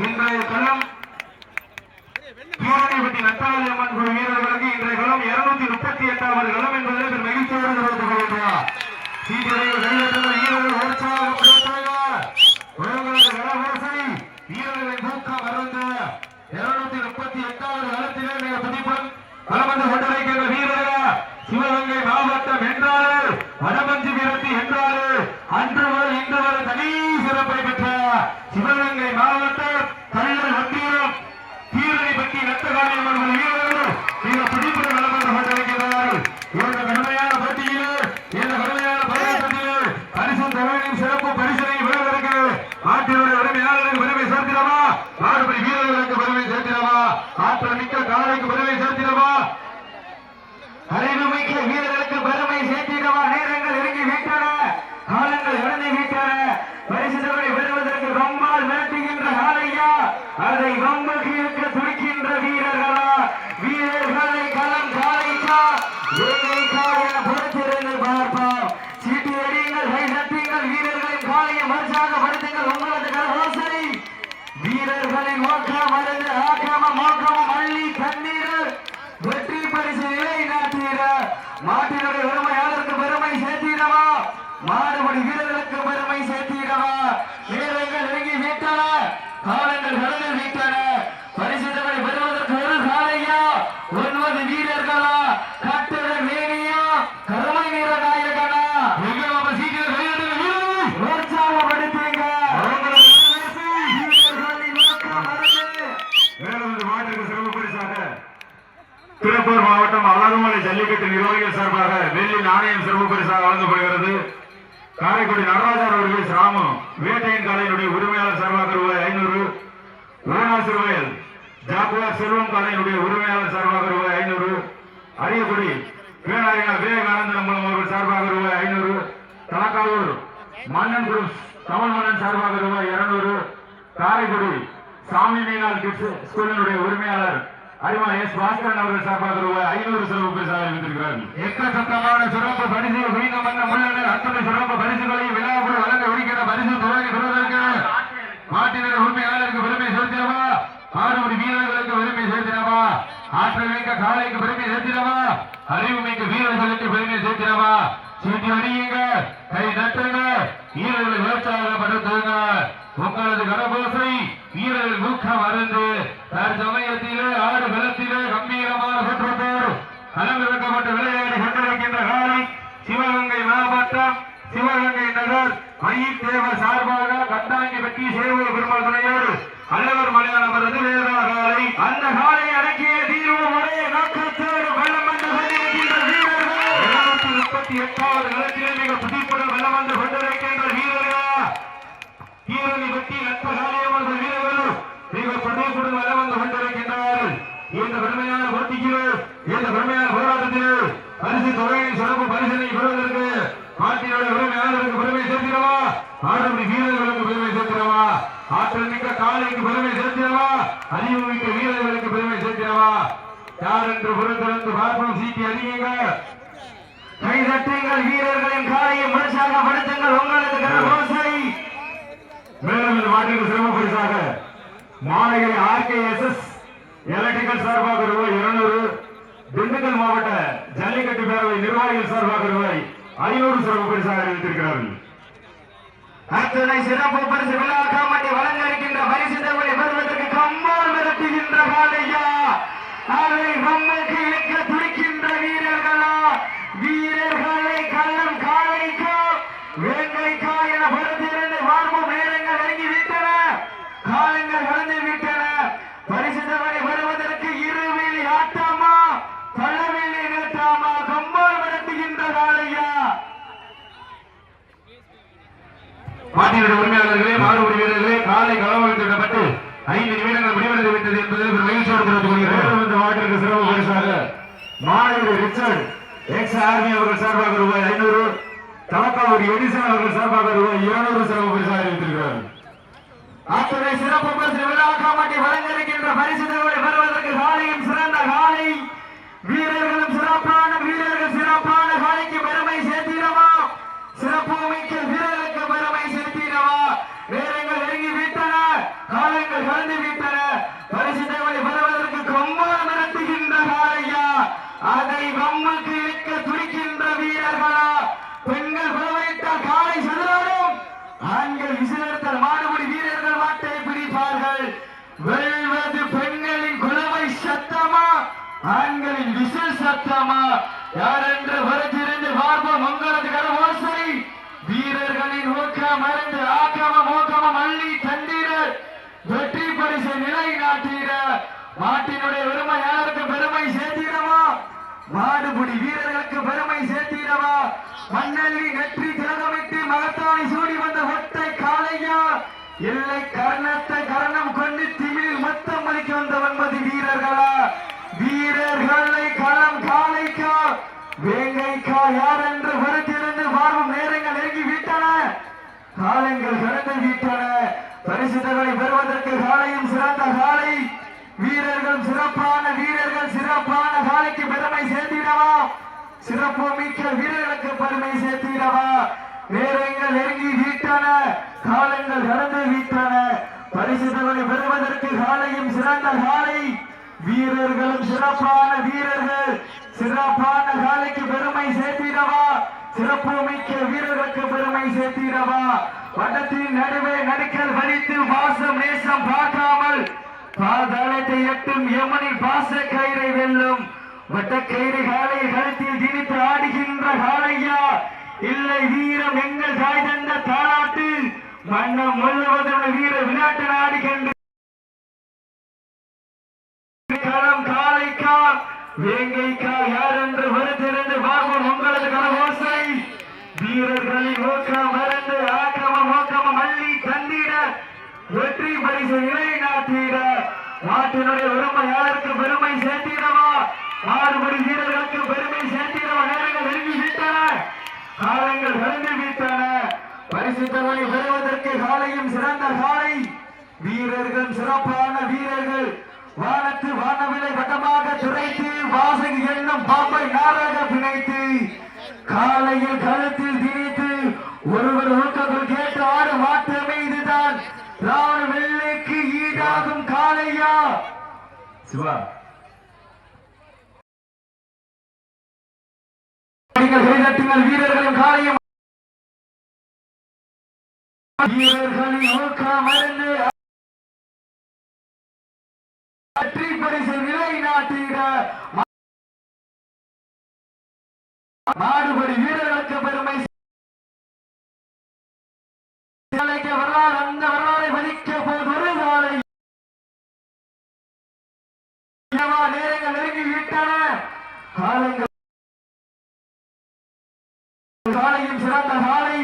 இன்றைய களம் கீரணிப்பட்டி நட்டாளியம்மன் குழு வீரர்களுக்கு இன்றைய களம் 238வது களம் என்பதை மகிழ்ச்சியோடு தெரிவித்துக் கொள்கிறார். வீரர்கள் உற்சாகம் வீரர்களின் ஊக்கம் மறந்த 238வது களத்திலே மிக துடிப்புடன் களம் வந்து கொண்டிருக்கின்ற வீரர்கள் சிவகங்கை மாவட்டம் என்றாலே வடமஞ்சி விரட்டி என்றாலே அன்று முதல் இன்று வரை தனி சிறப்பை பெற்ற சிவகங்கை மாவட்டம் கள்ளல் ஒன்றியம் கீரணிப்பட்டி நட்டகாளியம்மன் வீரர்கள் மிக துடிப்புடன் களம் வந்து கொண்டிருக்கிறார்கள். இந்த கடுமையான போட்டியிலே இந்த கடுமையான போராட்டத்திலே பரிசு தொகையின் சிறப்பு பரிசனை பெறுவதற்கு நாட்டினுடைய உரிமையாளருக்கு பெருமை சேர்த்திடவா, மாடுபடி வீரர்களுக்கு பெருமை சேர்த்திடவா, ஆற்றல் மிக்க காலைக்கு பெருமை சேர்த்திடவா, அறிவுமிக்க வீரர்களுக்கு பெருமை சேர்த்திடவா. நேரங்கள் இறங்கி விட்டன, காலங்கள் இறங்கி விட்டன. பரிசு தொகை பெறுவதற்கு ரொம்பால் மிரட்டுகின்ற காலையா, அதை ரொம்பக்கு இருக்க துடிக்கின்ற வீரர்களா, வீரர்களை களம் காலைக்கா என பொறுத்திருந்து பார்ப்போம். சீட்டி அடியுங்கள், கை தட்டுங்கள், வீரர்களின் காலையை மறுசாக படுத்துங்கள். உங்களது கரகோசை வீரர்களின் ஓக்கம் மருந்து ஆக்கிரமம் மோக்கமும் அள்ளி தண்ணீர் வெற்றி பரிசு நிலை நாட்டீர மாட்டினுடைய உரிமையாளருக்கு பெருமை சேர்த்திடவா, மாடுபடி வீரர்களுக்கு பெருமை சேர்த்திடவா. வீரர்கள் நெருங்கி விட்டன, காலங்கள் கடந்து விட்டன. பரிசு தொகை பெறுவதற்கு ஒரு காலையா, 9 வீரர்களா, கட்டுட மேனியா, கருமை நிற நாயகனா, உற்சாகப்படுத்தீங்க. திருப்பூர் மாவட்டம் அழகுமலை ஜல்லிக்கட்டு நிர்வாகிகள் சார்பாக வெள்ளி நாணயம் சிறப்பு பரிசாக வழங்கப்படுகிறது. காரைக்குடி நடராஜர் அவர்கள் ராமு வேட்டையின் காலையினுடைய உரிமையாளர் சார்பாக ரூபாய் 500, ஊனாசிறுவயல் ஜாக்குவார் செல்வம் காலையினுடைய உரிமையாளர் சார்பாக ரூபாய் 500, அரியக்குடி பேராயர் விவேகானந்தன் மூலம் அவர்கள் சார்பாக ரூபாய் 500, தலக்காவூர் மன்னன் குரூப் தமிழ் மன்னன் சார்பாக ரூபாய் 200, காரைக்குடி சாமி மீனால் கிட்ஸ் ஸ்கூலினுடைய உரிமையாளர் அறிமா எஸ் பாஸ்கரன் அவர்கள் சார்பாக ரூபாய் 500 சிறப்பு பரிசாக அறிவித்திருக்கிறார்கள். எக்கச்சக்கமான சிறப்பு பரிசுகள் குவிந்த மன்ன உள்ளனர். அத்தனை சிறப்பு பரிசுகளை விழாவுடன் வழங்க ஒழிக்கிற பரிசு தொகையை பெறுவதற்கு மாட்டினர் உரிமையாளருக்கு பெருமை சேர்த்திடவா, ஆறுபடி வீரர்களுக்கு பெருமை சேர்த்திடவா, ஆற்றல் மிக்க காலைக்கு பெருமை சேர்த்திடவா, அறிவு மிக்க வீரர்களுக்கு பெருமை சேர்த்திடவா. சீட்டி அடியுங்க, கை தட்டுங்க, வீரர்களை உற்சாகப்படுத்துங்க. உங்களது கரபோசை வீரர்கள் ஊக்கம் அருந்து தற்சமயத்திலே ஆடு களத்திலே கம்பீரமான சுற்றத்தோடு களமிறக்கப்பட்டு விளையாடி கொண்டிருக்கின்ற காலை சிவகங்கை மாவட்டம் சிவகங்கை நகர் மயித்தேவ சார்பாக கட்டாங்கிப்பட்டி சேவை பெருமாள் துணையோடு அல்லவர் மலையாளம் காலை அந்த காலை அடக்கிய தீர்வு ஒரே நோக்கத்தோடு வெள்ளம் வந்து கொண்டிருக்கின்ற வீரர்கள் 238வது களத்திலே மிக துடிப்புடன் வெள்ளம் வந்து கொண்டிருக்கின்ற வீரர்கள் கீரணிப்பட்டி நட்டகாளியம்மன் வீரர்கள் மிக துடிப்புடன் வெள்ளம் வந்து கொண்டிருக்கின்றார்கள். இந்த பெருமையான போட்டியிலே இந்த பெருமையான போராட்டத்திலே பரிசு தொகையின் சிறப்பு பரிசனை பெறுவதற்கு நாட்டினுடைய உரிமையாளருக்கு பெருமை சேர்த்திடவா, ஆடுபடி வீரர்களுக்கு பெருமை சேர்த்திடவா, ஆற்றல் மிக்க காலைக்கு பெருமை சேர்த்திடவா, அறிவு மிக்க வீரர்களுக்கு பெருமை சேர்த்திடவா. யார் என்று பொறுத்திருந்து பார்ப்போம். சீட்டி அடியுங்க, கை தட்டுங்கள், வீரர்களின் காலையை முழுசாக படுத்துங்கள். உங்களது கரகோசை மேலும் இந்த மாட்டிற்கு சிறப்பு பரிசாக மாநகரி RKSS எலக்ட்ரிக்கல் சார்பாக ரூபாய் 200, திண்டுக்கல் மாவட்ட ஜல்லிக்கட்டு பேரவை நிர்வாகிகள் சார்பாக ரூபாய் 500 சிறப்பு பரிசாக அறிவித்திருக்கிறார்கள். அத்தனை சிறப்பு பரிசு விழா கமிட்டி வழங்க இருக்கின்ற பரிசு தொகையை பெறுவதற்கு கம்மால் மிரட்டுகின்ற காலையா, அதை நம்மளுக்கு இழுக்க துடிக்கின்ற வீரர்களா, வீரர்களை கள்ளம் காலைக்கா வேங்கைக்கா என பொறுத்திருந்து பார்ப்போம். நேரங்கள் நெருங்கி விட்டன, காலங்கள் கடந்து விட்டன. பரிசு தொகை பெறுவதற்கு இருவேலி ஆட்டாமா, பழவேலி நிறுத்தாமா, கம்மால் மிரட்டுகின்ற காலையா. மாட்டினுடைய உரிமையாளர்களே, மாடுபடி வீரர்களே, காலை களமிறக்கப்பட்டு 5 நிமிடங்கள் முடிவடைந்து விட்டது என்பதை மகிழ்ச்சியோடு தெரிவித்துக் கொள்கிறேன். இந்த மாட்டிற்கு சிறப்பு பரிசாக மாநகரி ரிச்சர்ட் எக்ஸ் ஆர்மி அவர்கள் சார்பாக ரூபாய் 500, தலக்காவூர் எடிசன் அவர்கள் சார்பாக ரூபாய் 200 சிறப்பு பரிசாக அறிவித்திருக்கிறார்கள். அத்தனை சிறப்பு பரிசு விழா கமிட்டி வழங்க இருக்கின்ற பரிசு தொகை பெறுவதற்கு காலையும் சிறந்த காலை, வீரர்களும் சிறப்பான வீரர்கள் சிறப்பான காலைக்கு பெருமை சேர்த்திடவா, சிறப்பு மிக்க வீரர்களுக்கு பெருமை சேர்த்திடவா. நேரங்கள் நெருங்கி விட்டன, காலங்கள் கடந்து வீரர்களின் விசில் சத்தமா யார் என்று வருகிறது பார்ப்போம். உங்களது கரவோசை வீரர்களின் ஊக்கம் மருந்து ஆக்கமம் ஊக்கமம் அள்ளி தந்திர வெற்றி பரிசு நிலை நாட்டிட மாட்டினுடைய உரிமையாளருக்கு பெருமை சேர்த்திடவா, மாடுபுடி வீரர்களுக்கு பெருமை சேர்த்திடவா, மண்ணள்ளி நெற்றி திலகமிட்டு மகத்தானை சூடி வந்த ஒட்டை காளையா, இல்லை கர்ணத்தை கரணம் கொண்டு திமிழில் மொத்தம் அளிக்க வந்த 9 வீரர்களா, வீரர்களை களம் காளைக்கா வேங்கைக்கா யார் என்று வருத்திருந்து பார்வும் நேரங்கள் நெருங்கி விட்டன, காலங்கள் கடந்து விட்டன. பரிசுகளை பெறுவதற்கு காலையும் சிறந்த காலை வீரர்கள் சிறப்பான வீரர்கள் சிறப்பான காலைக்கு பெருமை சேர்த்திடவா, சிறப்பு மிக்க வீரர்களுக்கு பெருமை சேர்த்திடவா, நேரங்கள் நெருங்கி விட்டன, காலங்கள் கடந்து விட்டன. பரிசுகளை பெறுவதற்கு காலையும் சிறந்த காலை வீரர்களும் சிறப்பான வீரர்கள் சிறப்பான காலைக்கு பெருமை சேர்த்திடவா, சிறப்பு மிக்க வீரர்களுக்கு பெருமை சேர்த்திடவா. வட்டத்தின் நடுவே நடுக்கல் வலித்து வாசம் நேசம் பார்க்காமல் பாதாளத்தை எட்டும் யமனின் பாச கயிறை வெல்லும் வட்டக்கயிறு காலை கழுத்தில் திணித்து ஆடுகின்ற காளையா, இல்லை வீரம் எங்கள் தாய் தந்த தாளாட்டு மன்னம் முழுவதும் வீர விளையாட்டு ஆடுகின்ற களம் காளைக்கா வேங்கைக்கா யார் என்று வருத்திருந்து பார்ப்போம். உங்களது கரவோசை வீரர்களின் ஊக்கம் மருந்து ஆக்கமம் ஊக்கமம் அள்ளி தந்திட வெற்றி பரிசு நிலை நாட்டிட நாட்டினுடைய உரிமையாளருக்கு பெருமை சேர்த்திடவா, மாறுபடி வீரர்களுக்கு பெருமை சேர்த்திடவா. நேரங்கள் நெருங்கி விட்டன, காலங்கள் கடந்து விட்டன. பரிசுத்தவனை பெறுவதற்கு காலையும் சிறந்த காலை வீரர்கள் சிறப்பான வீரர்கள் வானத்து வானவிலை வட்டமாக துரைத்து வாசகி என்னும் பாம்பை நாராக பிணைத்து காலையில் கழுத்தில் திணித்து ஒருவர் ஊக்கத்தில் கேட்டு ஆடு மாற்றமே இதுதான் ராவண வெள்ளைக்கு ஈடாகும் காளையா. சிவா வீரர்களின் காலையும் வீரர்களின் ஊக்கம் மருந்து வெற்றி பரிசு நிலை நாட்டிட மாடுபடி வீரர்களுக்கு பெருமை வரலாறு அந்த வரலாறை வலிக்க போது ஒரு காலை நேரங்கள் நெருங்கி விட்டன, காலங்கள் காலையும் சிறந்த காலை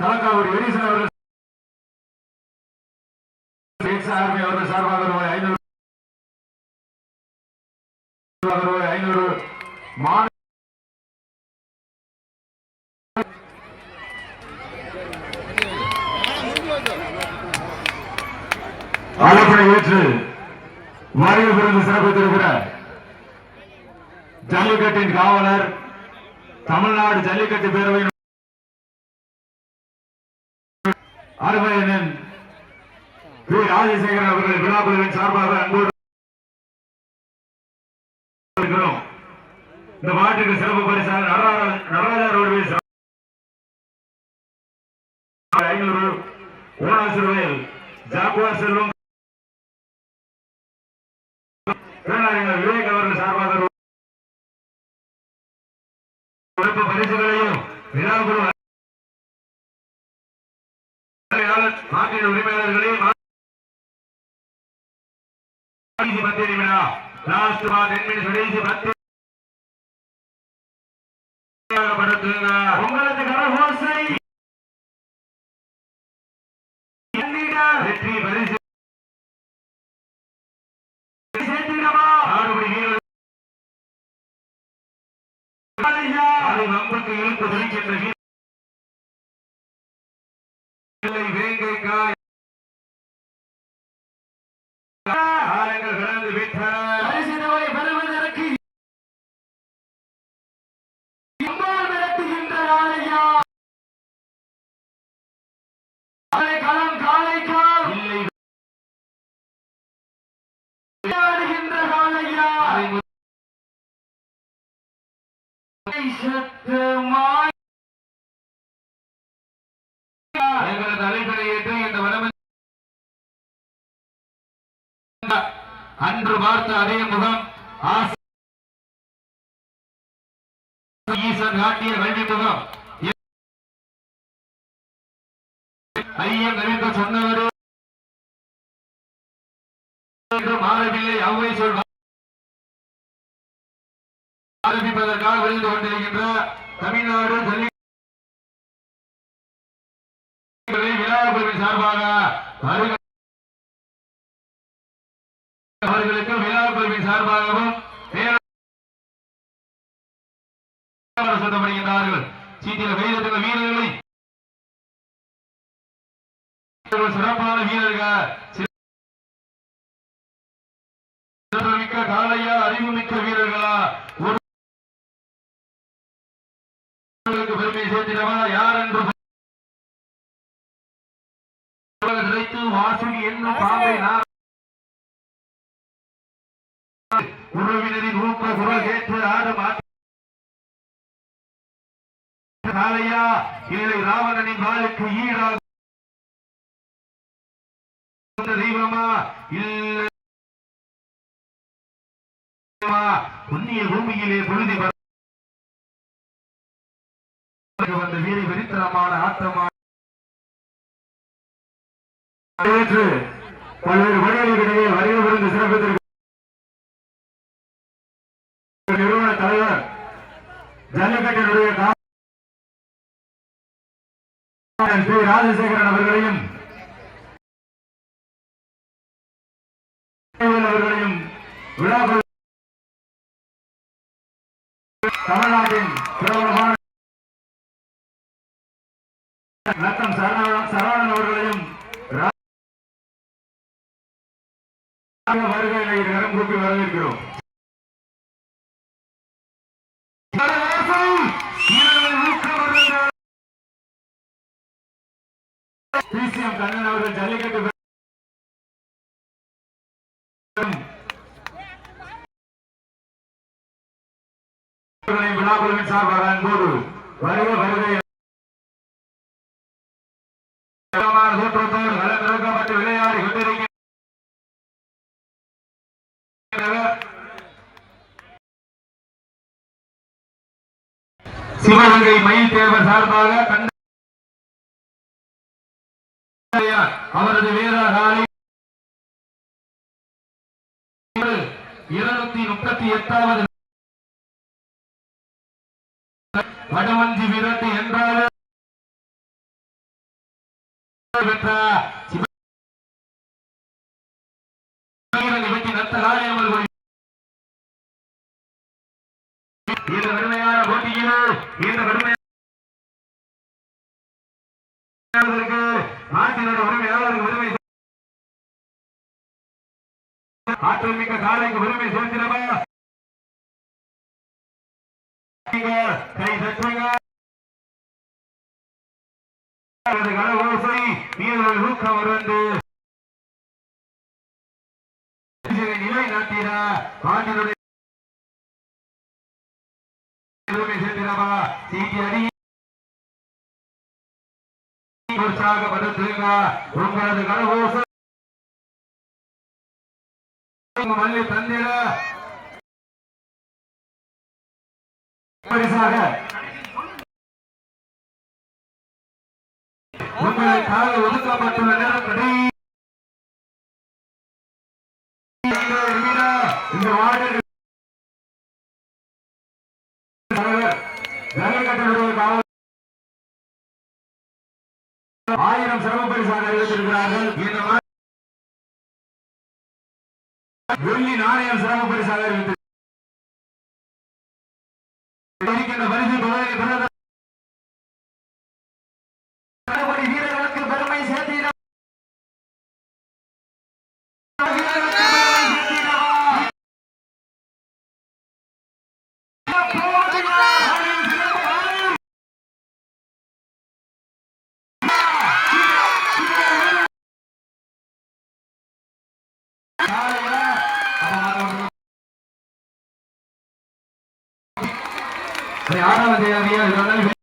தலக்காவூர் வெரிசன் அவர்கள் அவர்கள் சார்பாக ரூபாய் 500 ஆலோசனை ஏற்று வருகை புரிந்து சிறப்பித்திருக்கிற ஜல்லிக்கட்டின் காவலர் தமிழ்நாடு ஜல்லிக்கட்டு பேரவையின் அருமையன் பி. ராஜசேகரன் அவர்கள் விழாக்குழுவின் சார்பாக அன்போடு இந்த மாட்டுக்கு சிறப்பு பரிசாக நடராஜா ரோடுவேஸ் 500 ஓனாசிறுவையில் ஜாக்குவார் செல்வம் விவேக் அவர்கள் சார்பாக பரிசுகளையும் விழாக்குழு நாட்டின் உரிமையாளர்களையும் லாஸ்ட் 10 நிமிஷம் உங்களது கரகோசை வெற்றி பரிசு வம்புக்கு இழுப்பு தெரிக்கின்ற வேங்கைக்காய் காலங்கள் கடந்து விட்டன. பெறுவதற்கு மிரட்டுகின்ற காளையா, களம் காளைக்கா இல்லை விளையாடுகின்ற காளையா, சத்தமாய் எங்களது அழைப்பை ஏற்று இந்த வரம் அன்று பார்த்த அதே முகம் ஈசன் காட்டிய கல்வி முகம் ஐயன் கவிழ்க்க சொன்னவரே மாறவில்லை அவ்வை சொல் ஆரம்பிப்பதற்காக விழுந்து கொண்டிருக்கின்ற தமிழ்நாடு விழாக்குழுவின் சார்பாக அவர்களுக்கு விழாக்குழுவின் சார்பாகவும் சொல்லப்படுகின்றார்கள். சீட்டில் கைதட்டுள்ள வீரர்களை சிறப்பான வீரர்கள் மிக்க காலையா அறிவுமிக்க வீரர்களா ஒருவருக்கு பெருமை சேர்த்திடவா யார் என்று நினைத்து வாசுகி என்னும் பாம்பை உறவினரின் ஊக்க குரல் கேட்டு ஆடும் காலையா இல்லை ராவணனின் வாளுக்கு ஈடாக தெய்வமா இல்லை புண்ணிய பூமியிலே பொழுதி வந்த வீரை வெறித்தனமான ஆட்டமா பல்வேறு வழிகளிடையே வருகிறது சிறப்பித்திருக்க நிறுவன தலைவர் ஜல்லிக்கட்டினுடைய ராஜசேகரன் அவர்களையும் அவர்களையும் விழாக்கள் தமிழ்நாட்டின் பிரபலமான நத்தம் சரவணன் அவர்களையும் வருகையை கரம் கூப்பி வரவேற்கிறோம். பிசிஎம் கண்ணன் அவர்கள் ஜல்லிக்கட்டு விழாக்குழுவின் சார்பாக அன்போடு வருகை வருகை தோற்றத்தோடு களமிறக்கப்பட்டு விளையாடி கொண்டிருக்கின்ற சிவகங்கை மயில் தேர்வர் சார்பாக அவரது வீரர்காலை 238வது வடமஞ்சி விரட்டு என்றால் இந்த கடுமையான போட்டியிலே இந்த கடுமையான நாட்டினுடைய உரிமையாளருக்கு உரிமை ஆற்றல் மிக்க காலைக்கு உரிமை சேர்த்திடவா கை தட்டுங்க கலவோசை வீரர்கள் ஊக்கம் வந்து நிலை நாட்டினா நாட்டினுடைய உரிமை சேர்த்திடவா சீட்டி அடி உற்சாகப்படுத்துங்க உங்களது கலவோசை மல்லி தந்திர பரிசாக உங்களுக்காக ஒதுக்கப்பட்டுள்ள நேரப்படி இந்த வார்டு ஜல்லிக்கட்டுடைய காவல் 1000 சிறப்பு பரிசாக அறிவித்திருக்கிறார்கள். இந்த வெள்ளி நாணயம் சிறப்பு பரிசாக அறிவித்திருக்கிறார்கள். வீரர்களுக்கு பெருமை சேர்த்திட ஆறாவது